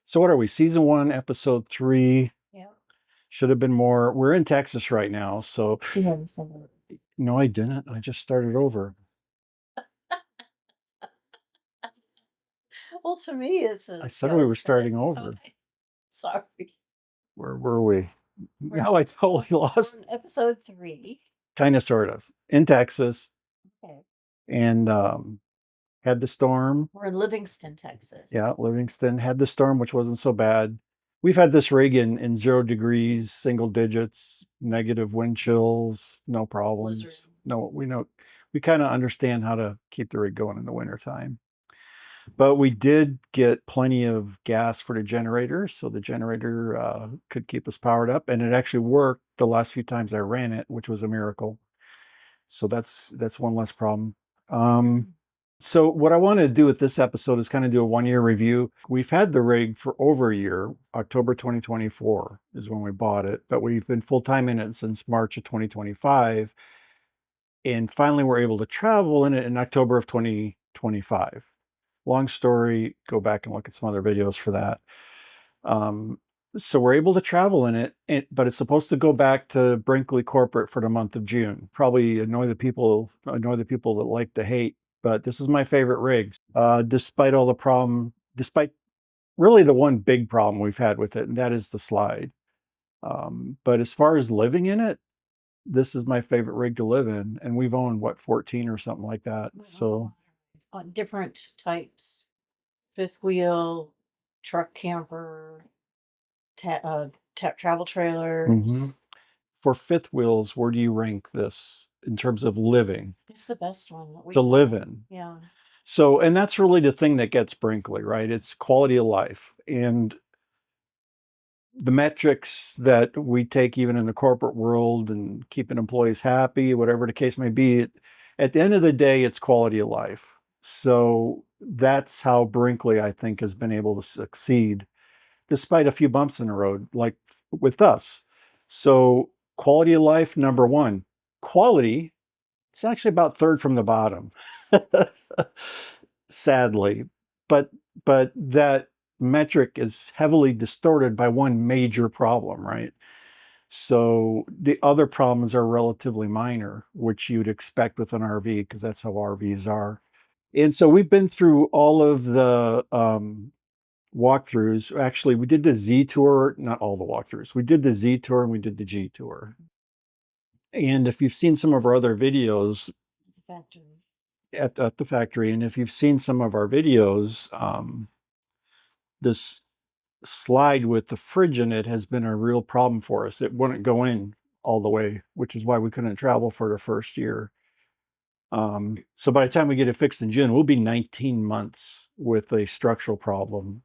So what are we? Season 1, episode 3. Yeah. Should have been more. We're in Texas right now, so You haven't said that. no, I didn't. I just started over. Well, to me, it's a I said we were starting over. Okay. Sorry. Where were we? We're Now I totally lost. on episode 3. Kind of, sort of. In Texas, Okay. and had the storm. We're in Livingston, Texas. Yeah, Livingston had the storm, which wasn't so bad. We've had this rig in 0 degrees, single digits, negative wind chills, no problems. Blizzard. No, we kind of understand how to keep the rig going in the wintertime. But we did get plenty of gas for the generator, so the generator could keep us powered up, and it actually worked the last few times I ran it, which was a miracle. So that's one less problem. So what I want to do with this episode is kind of do a 1-year review. We've had the rig for over a year. October 2024 is when we bought it, but we've been full-time in it since March of 2025. And finally, we're able to travel in it in October of 2025. Long story, go back and look at some other videos for that. So we're able to travel in it, but it's supposed to go back to Brinkley corporate for the month of June. Probably annoy the people that like to hate, but this is my favorite rig. Despite all the problem, despite really the one big problem we've had with it, and that is the slide. But as far as living in it, this is my favorite rig to live in, and we've owned 14 or something like that. So on different types, fifth wheel, truck, camper, travel trailers. Mm-hmm. For fifth wheels, where do you rank this in terms of living? It's the best one that we to live in. Yeah. So, and that's really the thing that gets Brinkley, right? It's quality of life. And the metrics that we take even in the corporate world and keeping employees happy, whatever the case may be, at the end of the day, it's quality of life. So that's how Brinkley, I think, has been able to succeed despite a few bumps in the road, like with us. So quality of life, number one. Quality, it's actually about third from the bottom, sadly. But that metric is heavily distorted by one major problem, right? So the other problems are relatively minor, which you'd expect with an RV, because that's how RVs are. And so we've been through all of the walkthroughs. Actually, we did the Z tour, not all the walkthroughs. We did the Z tour and we did the G tour. And if you've seen some of our other videos at the factory, and if you've seen some of our videos, this slide with the fridge in it has been a real problem for us. It wouldn't go in all the way, which is why we couldn't travel for the first year. So by the time we get it fixed in June, we'll be 19 months with a structural problem.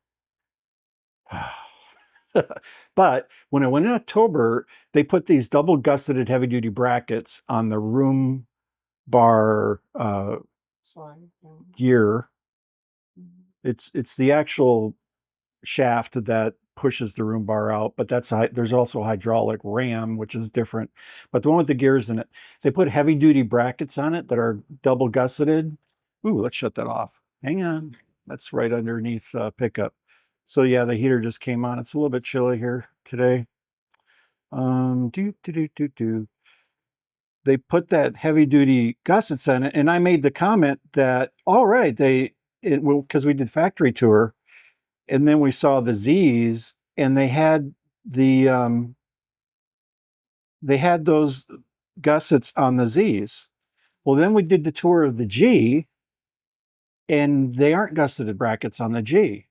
But when it went in October, they put these double gusseted heavy duty brackets on the room bar gear. It's the actual shaft that pushes the room bar out, but there's also a hydraulic ram, which is different. But the one with the gears in it, they put heavy duty brackets on it that are double gusseted. Ooh, let's shut that off. Hang on. That's right underneath pickup. So yeah, the heater just came on. It's a little bit chilly here today. They put that heavy duty gussets in it, and I made the comment that, all right, because we did factory tour, and then we saw the Z's, and they had those gussets on the Z's. Well, then we did the tour of the G, and they aren't gusseted brackets on the G.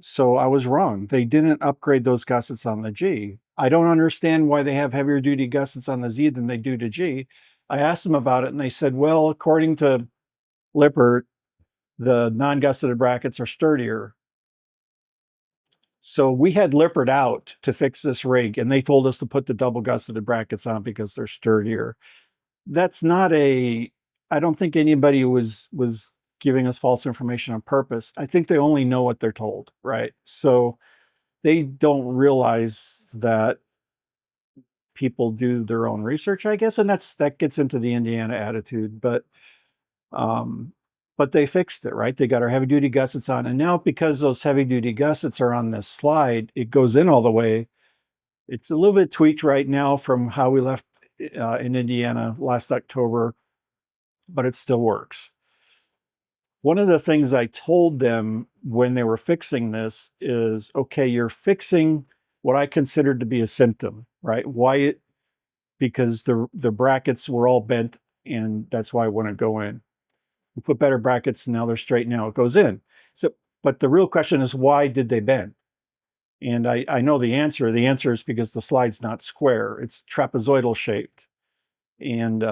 So I was wrong. They didn't upgrade those gussets on the G. I don't understand why they have heavier duty gussets on the Z than they do to G. I asked them about it, and they said, well, according to Lippert, the non-gusseted brackets are sturdier. So we had Lippert out to fix this rig, and they told us to put the double gusseted brackets on because they're sturdier. That's not I don't think anybody was giving us false information on purpose. I think they only know what they're told, right? So they don't realize that people do their own research, I guess, and that gets into the Indiana attitude. But but they fixed it, right? They got our heavy duty gussets on. And now because those heavy duty gussets are on this slide, it goes in all the way. It's a little bit tweaked right now from how we left in Indiana last October, but it still works. One of the things I told them when they were fixing this is, okay, you're fixing what I considered to be a symptom, right? Why it? Because the brackets were all bent, and that's why I want to go in. We put better brackets, and now they're straight. Now it goes in. So, but the real question is, why did they bend? And I know the answer. The answer is because the slide's not square; it's trapezoidal shaped. And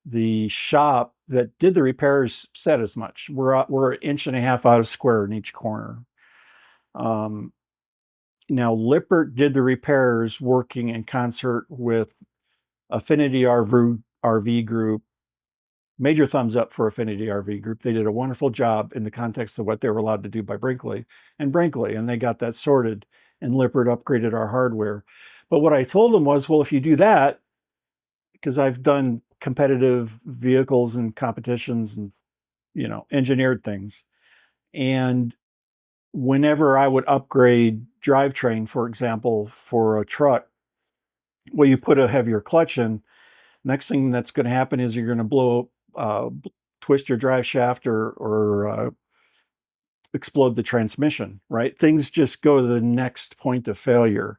the shop that did the repairs said as much. We're an inch and a half out of square in each corner. Now Lippert did the repairs working in concert with Affinity RV Group. Major thumbs up for Affinity RV Group. They did a wonderful job in the context of what they were allowed to do by Brinkley, and they got that sorted, and Lippert upgraded our hardware. But what I told them was, well, if you do that, because I've done competitive vehicles and competitions and, engineered things. And whenever I would upgrade drivetrain, for example, for a truck, well, you put a heavier clutch in. Next thing that's going to happen is you're going to twist your drive shaft or explode the transmission, right? Things just go to the next point of failure.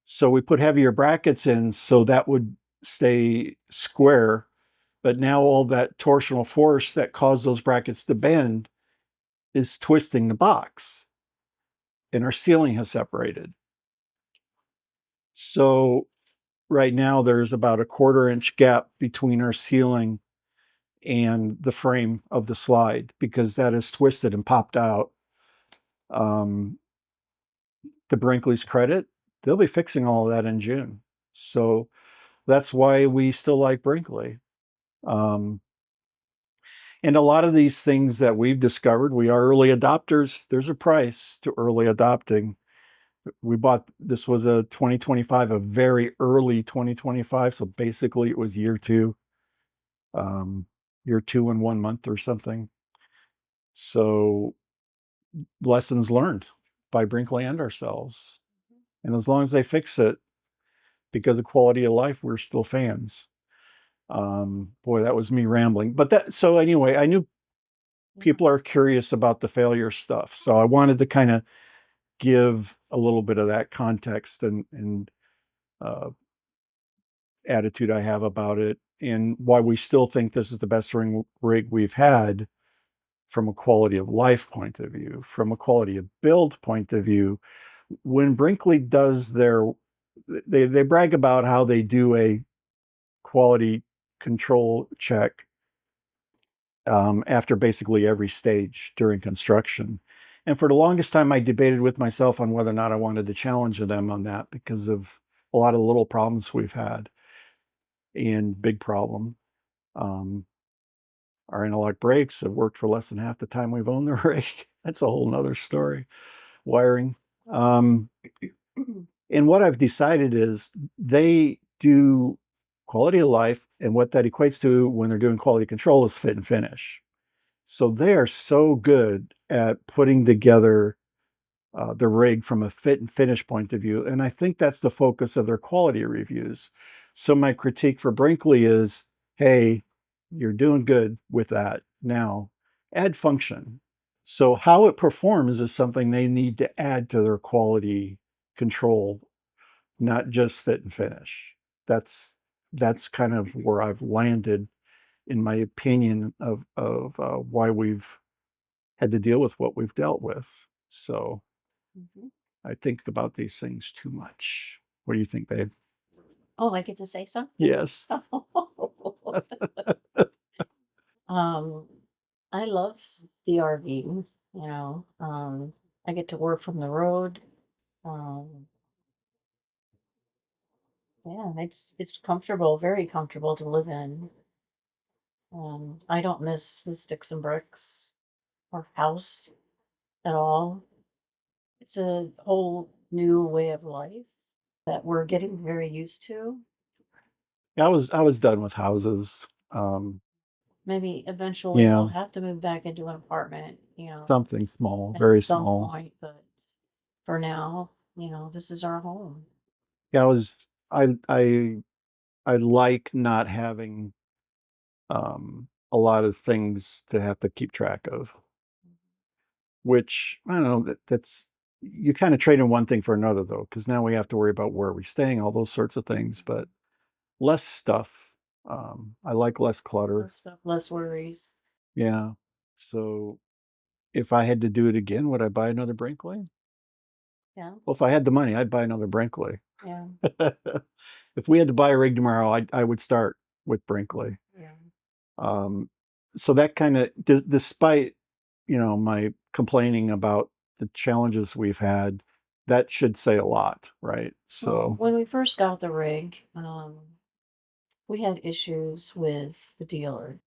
So we put heavier brackets in so that would stay square, but now all that torsional force that caused those brackets to bend is twisting the box, and our sealing has separated. So right now there's about a 1/4 inch gap between our sealing and the frame of the slide because that is twisted and popped out. To Brinkley's credit, they'll be fixing all of that in June. So that's why we still like Brinkley. And a lot of these things that we've discovered, we are early adopters. There's a price to early adopting. This was a 2025, a very early 2025. So basically it was year 2 and 1 month or something. So lessons learned by Brinkley and ourselves. And as long as they fix it, because of quality of life, we're still fans. Boy, that was me rambling. So anyway, I knew people are curious about the failure stuff. So I wanted to kind of give a little bit of that context and attitude I have about it, and why we still think this is the best rig we've had from a quality of life point of view, from a quality of build point of view. When Brinkley does they brag about how they do a quality control check after basically every stage during construction. And for the longest time, I debated with myself on whether or not I wanted to challenge them on that because of a lot of little problems we've had. And big problem. Our analog brakes have worked for less than half the time we've owned the rig. That's a whole nother story. Wiring. And what I've decided is they do quality of life, and what that equates to when they're doing quality control is fit and finish. So they are so good at putting together the rig from a fit and finish point of view. And I think that's the focus of their quality reviews. So my critique for Brinkley is, hey, you're doing good with that. Now add function. So how it performs is something they need to add to their quality control, not just fit and finish. That's kind of where I've landed in my opinion of why we've had to deal with what we've dealt with. So I think about these things too much. What do you think, babe? Oh, I get to say something? Yes. Um, I love the RV, I get to work from the road. Um, yeah, it's comfortable, very comfortable to live in. I don't miss the sticks and bricks or house at all. It's a whole new way of life that we're getting very used to. I was done with houses. maybe eventually Yeah, we'll have to move back into an apartment, you know, something small, at very some small. point, but for now, you know, this is our home. Yeah, I like not having a lot of things to have to keep track of, which I don't know that's you kind of trade in one thing for another though, because now we have to worry about where we're staying, all those sorts of things, but less stuff. I like less clutter. Less stuff, less worries. Yeah. So if I had to do it again, would I buy another Brinkley? Yeah, Well, if I had the money, I'd buy another Brinkley. yeah, If we had to buy a rig tomorrow, I would start with Brinkley. yeah. Um, so that kind of, despite my complaining about the challenges we've had, that should say a lot, right? Well, So when we first got the rig, we had issues with the dealer.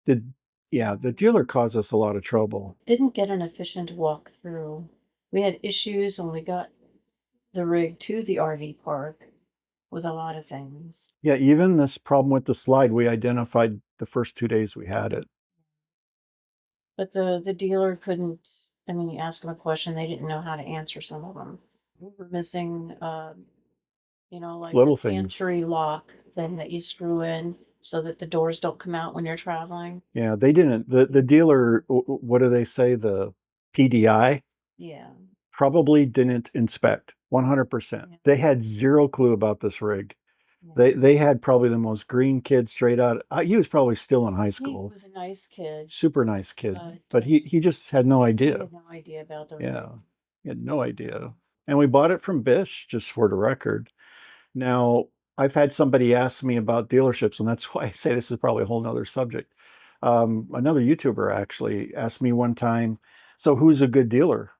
did yeah, the dealer caused us a lot of trouble. Didn't get an efficient walkthrough. We had issues when we got the rig to the RV park with a lot of things. Yeah, even this problem with the slide, we identified the first 2 days we had it. But the dealer couldn't, I mean, you ask them a question, they didn't know how to answer some of them. We were missing, you know, like the Little things. pantry lock thing that you screw in so that the doors don't come out when you're traveling. Yeah, they didn't. The dealer, what do they say? The PDI Yeah. probably didn't inspect 100%. Yeah. They had zero clue about this rig. Yeah. They had probably the most green kid straight out. He was probably still in high He school. was a nice kid, Super nice kid, but but he just had no he idea. had no idea about the Yeah, rig. he had no idea. And we bought it from Bish, just for the record. Now, I've had somebody ask me about dealerships, and that's why I say this is probably a whole nother subject. Another YouTuber actually asked me one time, so who's a good dealer?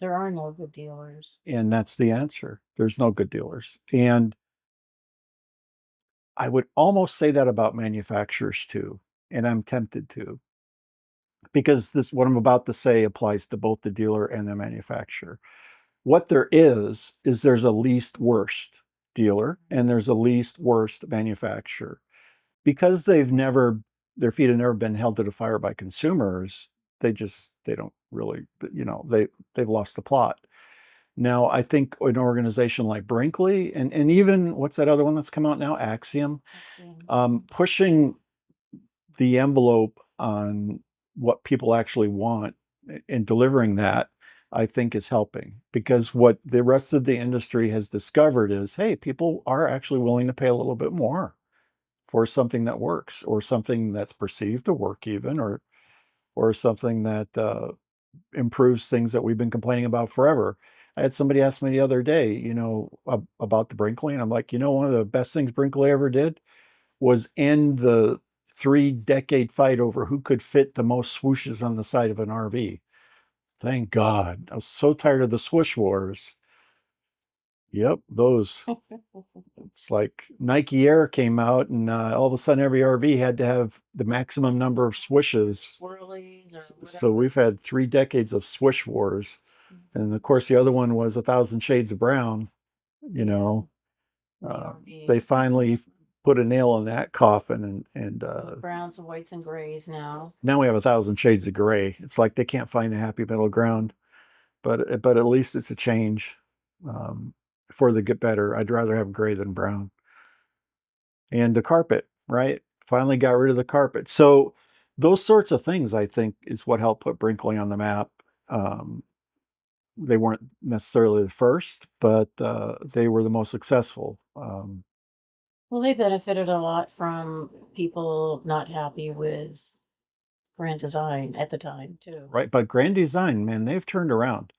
There are no good dealers. And that's the answer. There's no good dealers. And I would almost say that about manufacturers too. And I'm tempted to, because this what I'm about to say applies to both the dealer and the manufacturer. What there is there's a least worst dealer and there's a least worst manufacturer. Because their feet have never been held to the fire by consumers, they don't really, they've lost the plot. Now, I think an organization like Brinkley and even what's that other one that's come out now, Axiom, Axiom. pushing the envelope on what people actually want and delivering that, I think is helping, because what the rest of the industry has discovered is, hey, people are actually willing to pay a little bit more for something that works, or something that's perceived to work even, or something that improves things that we've been complaining about forever. I had somebody ask me the other day, about the Brinkley, and I'm like, one of the best things Brinkley ever did was end the 3-decade fight over who could fit the most swooshes on the side of an RV. Thank God. I was so tired of the swoosh wars. Yep, those. It's like Nike Air came out, and all of a sudden every RV had to have the maximum number of swishes. Swirlies or So whatever. we've had 3 decades of swish wars. And of course, the other one was 1,000 Shades of Brown. You know, The they RV. finally put a nail in that coffin, and Browns and whites and grays now. now we have 1,000 Shades of Gray. It's like they can't find the happy middle ground, but at least it's a change, for the get better. I'd rather have gray than brown. And the carpet, right? Finally got rid of the carpet. So those sorts of things, I think, is what helped put Brinkley on the map. Um, they weren't necessarily the first, but they were the most successful. Well, they benefited a lot from people not happy with Grand Design at the time, too. Right, but Grand Design, man, they've turned around.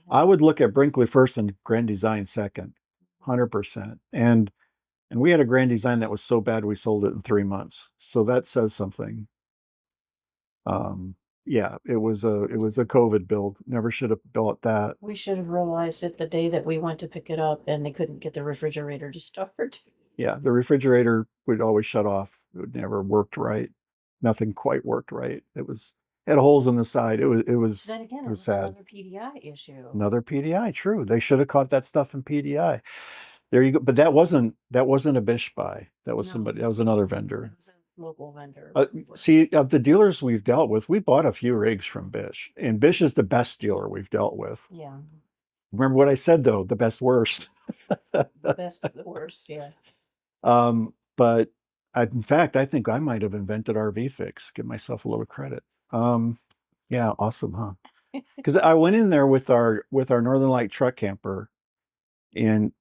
I Mhm. would look at Brinkley first and Grand Design second, 100%. And we had a Grand Design that was so bad we sold it in 3 months. So that says something. Um, yeah, it was a COVID build. Never should have built that. We should have realized it the day that we went to pick it up and they couldn't get the refrigerator to start. Yeah, the refrigerator would always shut off. It never worked right. Nothing quite worked right. It had holes in the side. Then again, It it was was sad. another PDI issue. Another PDI, true. They should have caught that stuff in PDI. There you go. But that wasn't a Bish buy. That was No, somebody. That was another it vendor. was local vendor. See, of the dealers we've dealt with, we bought a few rigs from Bish, and Bish is the best dealer we've dealt with. Yeah, Remember what I said though, the best worst. the best of the worst. Yes. But in fact, I think I might have invented RV Fix. Give myself a little credit. Yeah, awesome, huh? Because I went in there with our Northern Light truck camper, and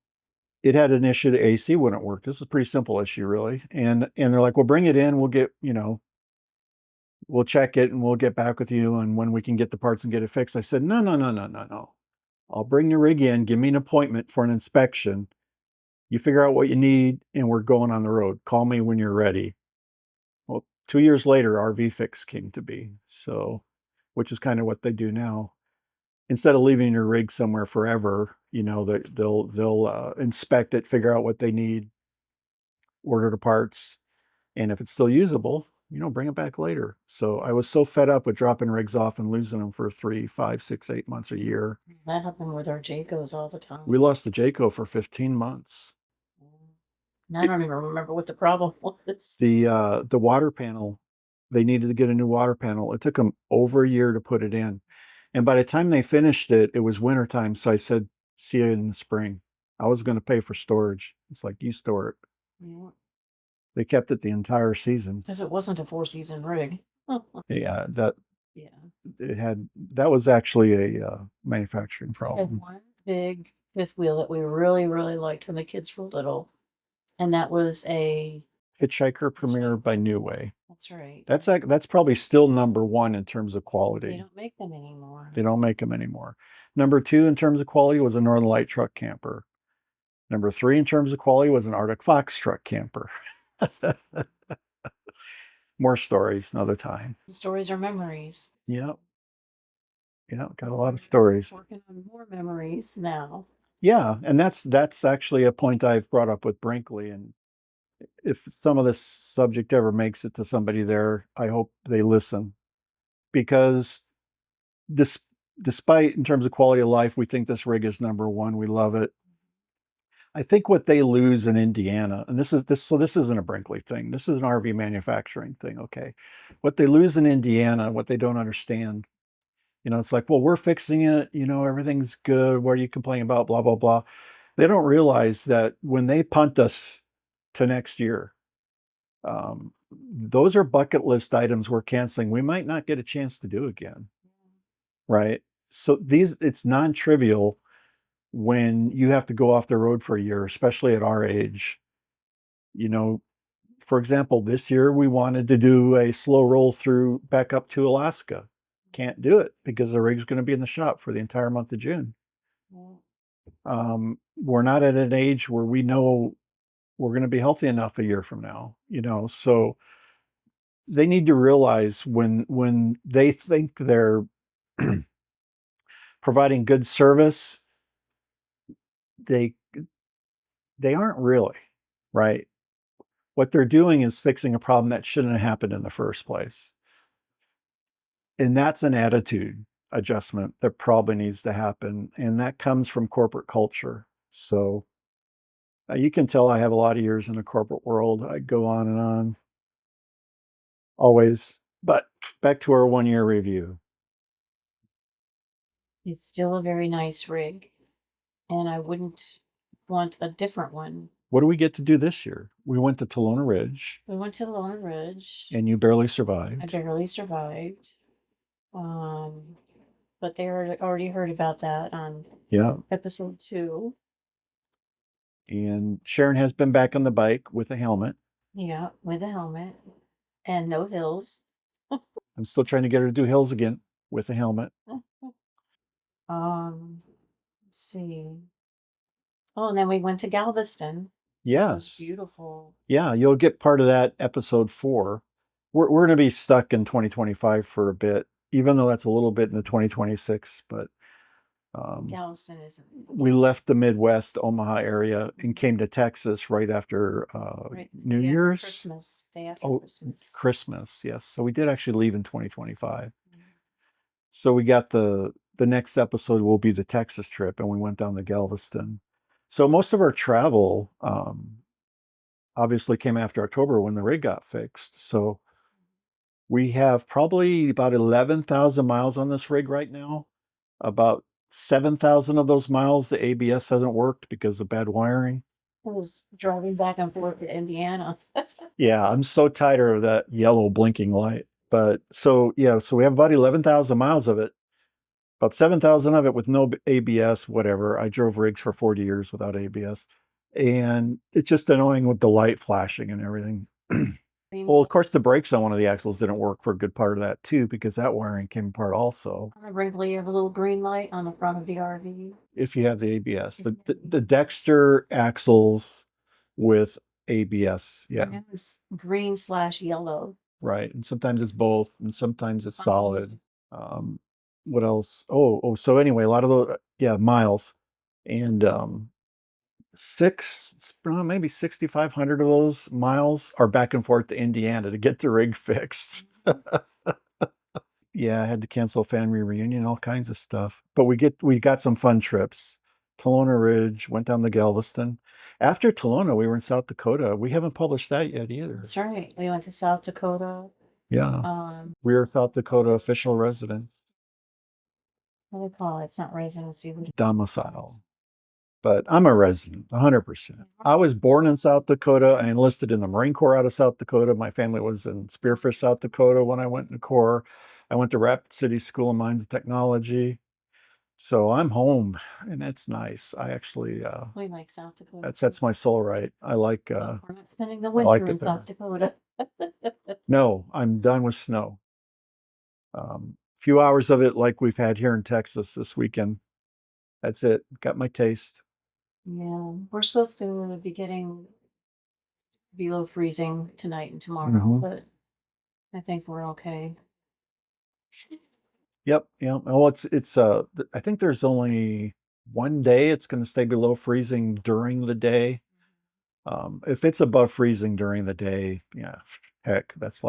it had an issue. The AC wouldn't work. This is a pretty simple issue, really. And they're like, "Well, bring it in. We'll get we'll check it, and we'll get back with you, and when we can get the parts and get it fixed." I said, "No, no, no, no, no, no. I'll bring the rig in. Give me an appointment for an inspection. You figure out what you need, and we're going on the road. Call me when you're ready." Well, 2 years later, RV Fix came to be. So, which is kind of what they do now. Instead of leaving your rig somewhere forever, they'll inspect it, figure out what they need, order the parts, and if it's still usable, bring it back later. So I was so fed up with dropping rigs off and losing them for 3, 5, 6, 8 months, a year. That happened with our Jaycos all the time. We lost the Jayco for 15 months. And I don't even remember what the problem was. The water panel, they needed to get a new water panel. It took them over a year to put it in. And by the time they finished it, it was wintertime. So I said, "See you in the spring." I was going to pay for storage. It's like, you store it. Yeah. They kept it the entire season. Because it wasn't a 4-season rig. Yeah, Yeah. that was actually a manufacturing We had problem. one big fifth wheel that we really, really liked when the kids were little. And that was a Hitchhiker Premier by New Way. That's right. That's probably still number one in terms of They quality. don't make them anymore. They don't make them anymore. Number two in terms of quality was a Northern Light truck camper. Number three in terms of quality was an Arctic Fox truck camper. More stories another time. The stories are memories. Yeah. Yeah, got a lot of stories. Working on more memories now. Yeah, and that's actually a point I've brought up with Brinkley, and if some of this subject ever makes it to somebody there, I hope they listen, because this, despite in terms of quality of life, we think this rig is number one. We love it. I think what they lose in Indiana, and this isn't a Brinkley thing. This is an RV manufacturing thing. Okay, what they lose in Indiana, what they don't understand, it's like, well, we're fixing it. Everything's good. What are you complaining about? Blah blah blah. They don't realize that when they punt us to next year, those are bucket list items we're canceling. We might not get a chance to do again, right? So it's non-trivial when you have to go off the road for a year, especially at our age. For example, this year we wanted to do a slow roll through back up to Alaska. Can't do it because the rig's going to be in the shop for the entire month of June. We're not at an age where we know we're going to be healthy enough a year from now, so they need to realize when they think they're providing good service, they aren't really, right? What they're doing is fixing a problem that shouldn't have happened in the first place. And that's an attitude adjustment that probably needs to happen. And that comes from corporate culture. So you can tell I have a lot of years in the corporate world. I go on and on. Always. But back to our 1-year review. It's still a very nice rig. And I wouldn't want a different one. What do we get to do this year? We went to Tolona Ridge. We went to Lone Ridge. And you barely survived. I barely survived. But they already heard about that on episode 2. And Sharon has been back on the bike with a helmet. Yeah, with a helmet and no hills. I'm still trying to get her to do hills again with a helmet. Let's see. Oh, and then we went to Galveston. Yes. It was beautiful. Yeah, you'll get part of that episode 4. We're going to be stuck in 2025 for a bit, even though that's a little bit into 2026. But Galveston isn't. We left the Midwest, Omaha area, and came to Texas right after New Year's. Christmas, day after Christmas. Christmas, yes. So we did actually leave in 2025. So we got the next episode will be the Texas trip, and we went down to Galveston. So most of our travel obviously came after October when the rig got fixed. So we have probably about 11,000 miles on this rig right now. About 7,000 of those miles, the ABS hasn't worked because of bad wiring. I was driving back and forth to Indiana. Yeah, I'm so tired of that yellow blinking light. But so, yeah, so we have about 11,000 miles of it. About 7,000 of it with no ABS, whatever. I drove rigs for 40 years without ABS. And it's just annoying with the light flashing and everything. Well, of course, the brakes on one of the axles didn't work for a good part of that too, because that wiring came apart also. On the Brinkley, you have a little green light on the front of the RV. If you have the ABS, the Dexter axles with ABS, yeah, And it was green/yellow. right. And sometimes it's both, and sometimes it's solid. Um, what else? So anyway, a lot of those, yeah, miles, and maybe 6,500 of those miles are back and forth to Indiana to get the rig fixed. Yeah, I had to cancel a family reunion, all kinds of stuff. But we got some fun trips. Tolona Ridge, went down to Galveston. After Tolona, we were in South Dakota. We haven't published that yet either. That's right. We went to South Dakota. Yeah. We are South Dakota official residents. What do they call it? It's not residency. Domicile. But I'm a resident, 100%. I was born in South Dakota. I enlisted in the Marine Corps out of South Dakota. My family was in Spearfish, South Dakota when I went in the Corps. I went to Rapid City School of Mines and Technology. So I'm home, and it's nice. I actually, We like South Dakota. that sets my soul right. I like, We're not spending the I like winter it in there. South Dakota. No, I'm done with snow. Few hours of it like we've had here in Texas this weekend. That's it. Got my taste. Yeah, we're supposed to be getting below freezing tonight and tomorrow, Mhm. but I think we're okay. Yep, yeah. Well, I think there's only one day it's going to stay below freezing during the day. If it's above freezing during the day, yeah, heck, that's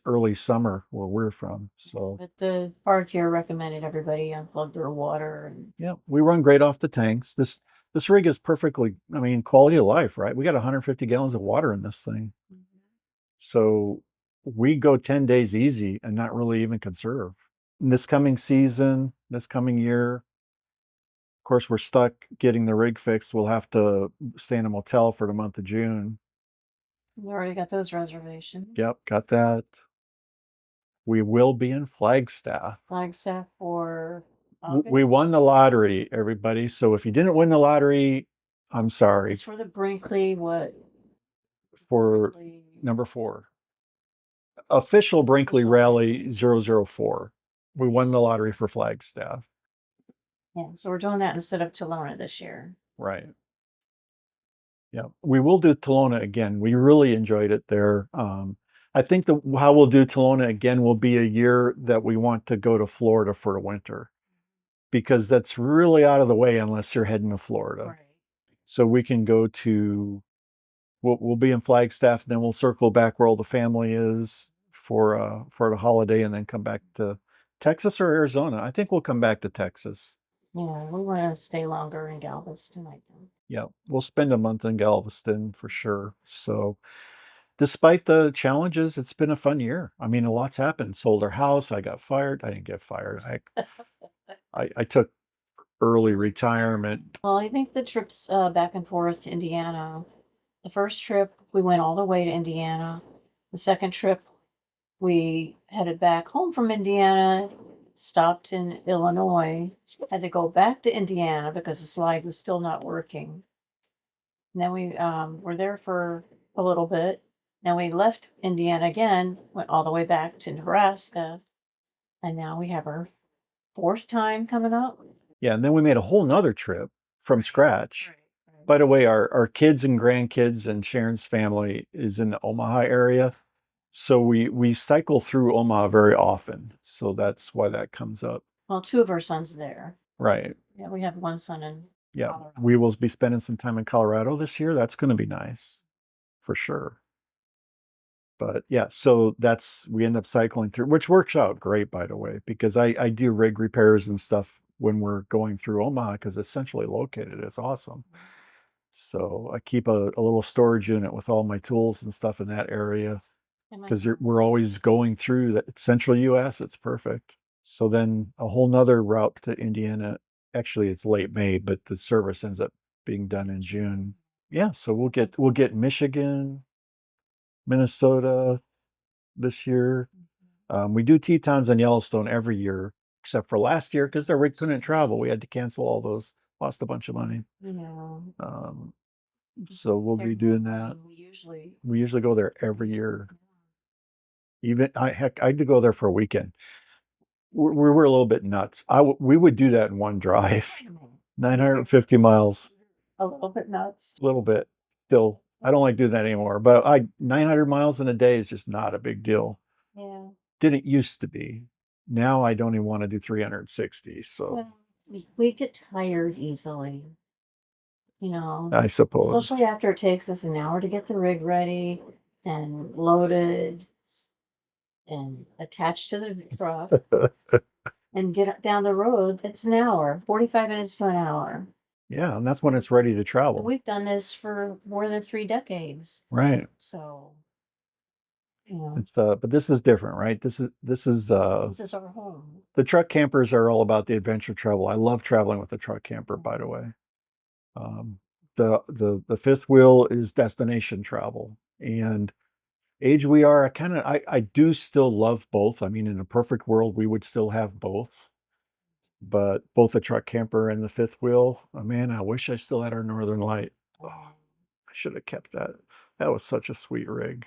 early summer where we're from. So But the park here recommended everybody unplug their water and yeah, we run great off the tanks. This rig is perfectly, I mean, quality of life, right? We got 150 gallons of water in this thing. So we go 10 days easy and not really even conserve. This coming season, this coming year, of course, we're stuck getting the rig fixed. We'll have to stay in a motel for the month of June. we already got those reservations. Yep, got that. We will be in Flagstaff. Flagstaff for We won the lottery, everybody. So if you didn't win the lottery, I'm sorry. It's for the Brinkley, what? For Brinkley. number 4. Official Brinkley Rally 004. We won the lottery for Flagstaff. Yeah, so we're doing that instead of Tolona this year. Right. Yeah, we will do Tolona again. We really enjoyed it there. I think how we'll do Tolona again will be a year that we want to go to Florida for the winter, because that's really out of the way unless you're heading to Florida. Right. So we can go to, we'll be in Flagstaff, and then we'll circle back where all the family is for the holiday, and then come back to Texas or Arizona. I think we'll come back to Texas. Yeah, we want to stay longer in Galveston, I think. Yeah, we'll spend a month in Galveston for sure. So despite the challenges, it's been a fun year. I mean, a lot's happened. Sold our house. I got fired. I didn't get fired. I took early retirement. Well, I think the trips back and forth to Indiana, the first trip, we went all the way to Indiana. The second trip, we headed back home from Indiana, stopped in Illinois, had to go back to Indiana because the slide was still not working. And then we were there for a little bit. Then we left Indiana again, went all the way back to Nebraska, and now we have our fourth time coming up. Yeah, and then we made a whole nother trip from scratch. By the way, our kids and grandkids and Sharon's family is in the Omaha area. So we cycle through Omaha very often. So that's why that comes up. Well, two of our sons there. Right. Yeah, we have one son in Yeah, Colorado. we will be spending some time in Colorado this year. That's going to be nice for sure. But yeah, so we end up cycling through, which works out great, by the way, because I do rig repairs and stuff when we're going through Omaha because it's centrally located. It's awesome. So I keep a little storage unit with all my tools and stuff in that area And because we're always going through the central US. It's perfect. So then a whole nother route to Indiana. Actually, it's late May, but the service ends up being done in June. Yeah, so we'll get Michigan, Minnesota this year. We do Tetons and Yellowstone every year, except for last year because the rig couldn't travel. We had to cancel all those, lost a bunch of money. Yeah. So we'll be doing that. We usually go there every year. Even heck, I had to go there for a weekend. We were a little bit nuts. We would do that in one drive, 950 miles. A little bit nuts. A little bit. Still, I don't like doing that anymore. But 900 miles in a day is just not a big deal. Yeah. Didn't used to be. Now I don't even want to do 360. So Well, we get tired easily, you know, I suppose. especially after it takes us an hour to get the rig ready and loaded and attached to the truck and get down the road. It's an hour, 45 minutes to an hour. Yeah, and that's when it's ready to And travel. we've done this for more than 3 decades. Right. So, you know, It's but this is different, right? This is our home. the truck campers are all about the adventure travel. I love traveling with the truck camper, by the way. The fifth wheel is destination travel. And age we are, I do still love both. I mean, in a perfect world, we would still have both. But both the truck camper and the fifth wheel, oh man, I wish I still had our Northern Light. Oh, I should have kept that. That was such a sweet rig.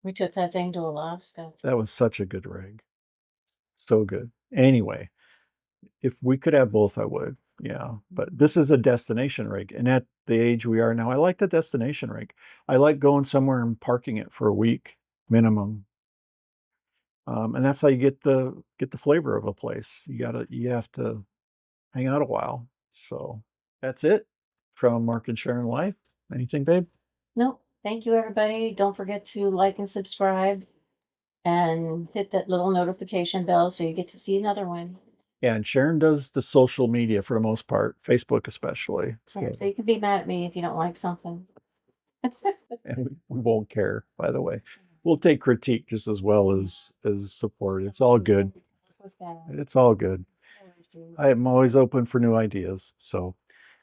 We took that thing to Alaska. That was such a good rig. So good. Anyway, if we could have both, I would. Yeah. But this is a destination rig. And at the age we are now, I like the destination rig. I like going somewhere and parking it for a week minimum. And that's how you get the flavor of a place. You have to hang out a while. So that's it from Mark and Sharon Life. Anything, babe? No, thank you, everybody. Don't forget to like and subscribe and hit that little notification bell so you get to see another one. Yeah, and Sharon does the social media for the most part, Facebook especially. So you can be mad at me if you don't like something. And we won't care, by the way. We'll take critique just as well as support. It's all good. It's all good. I am always open for new ideas. So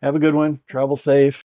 have a good one. Travel safe.